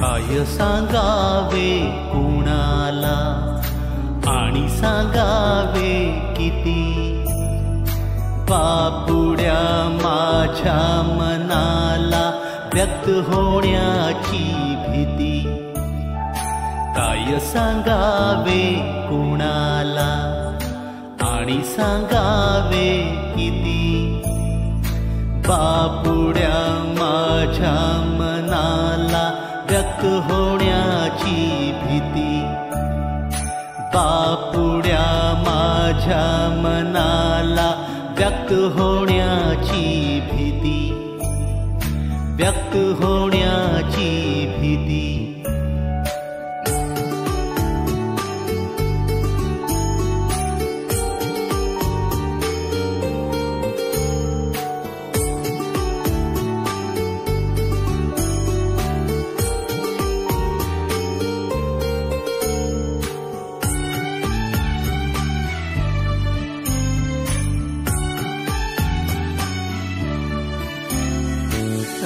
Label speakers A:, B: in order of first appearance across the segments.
A: काय सांगावे कुणाला आणि सांगावे किती, बापुड्या माझ्या मनाला व्यक्त होण्याची भीती। काय सांगावे कुणाला आणि सांगावे किती, बापुड्या माझ्या मनाला व्यक्त होण्याची भीती। बापुड्या माझ्या मनाला व्यक्त होण्याची भीती, व्यक्त होण्याची भीती।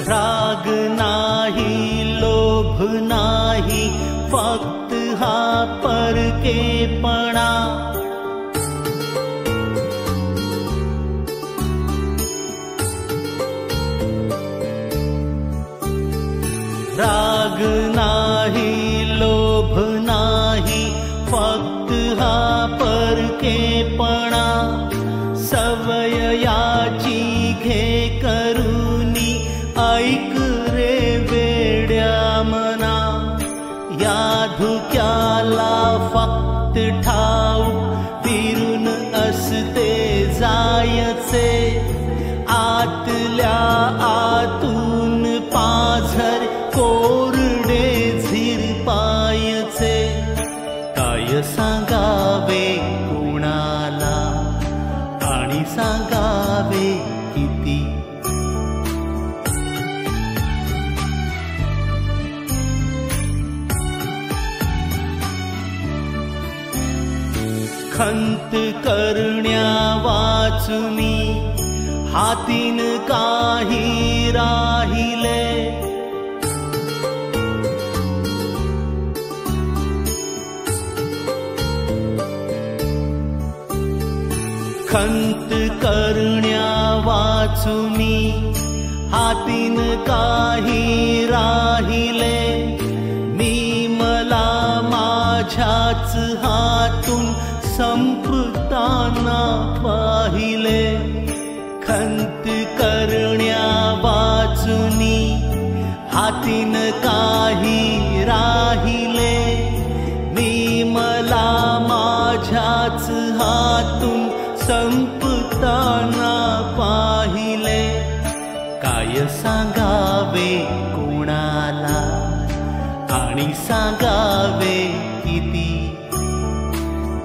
A: राग नाही, लोभ नाही, फक्त हा परकेपणा। राग नाही, लोभ नाही, फक्त हा परकेपणा। सवय याची घे करूनी, ऐक रे वेड्या मना। या धुक्याला फक्त ठाऊक विरून असते जायचे, आतल्या आतून पाझर कोरडे झिरपायचे। काय सांगावे कुणाला आणि सांगावे किती, खंत करण्या वाचुनी हातीन काही राहिले। खंत करण्या वाचुनी हातीन काही राहिले। मी मला माझ्याच हातून संपताना पाहिले। खंत करण्या वाचुनी हातीन काही राहिले। मी मला माझ्याच हातून संपताना पाहिले। काय सांगावे कुणाला आणि सांगावे किती,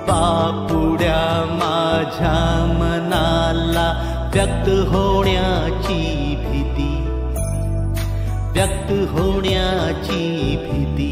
A: बापुड्या माझ्या मनाला व्यक्त होण्याची भीती, व्यक्त होण्याची भीती।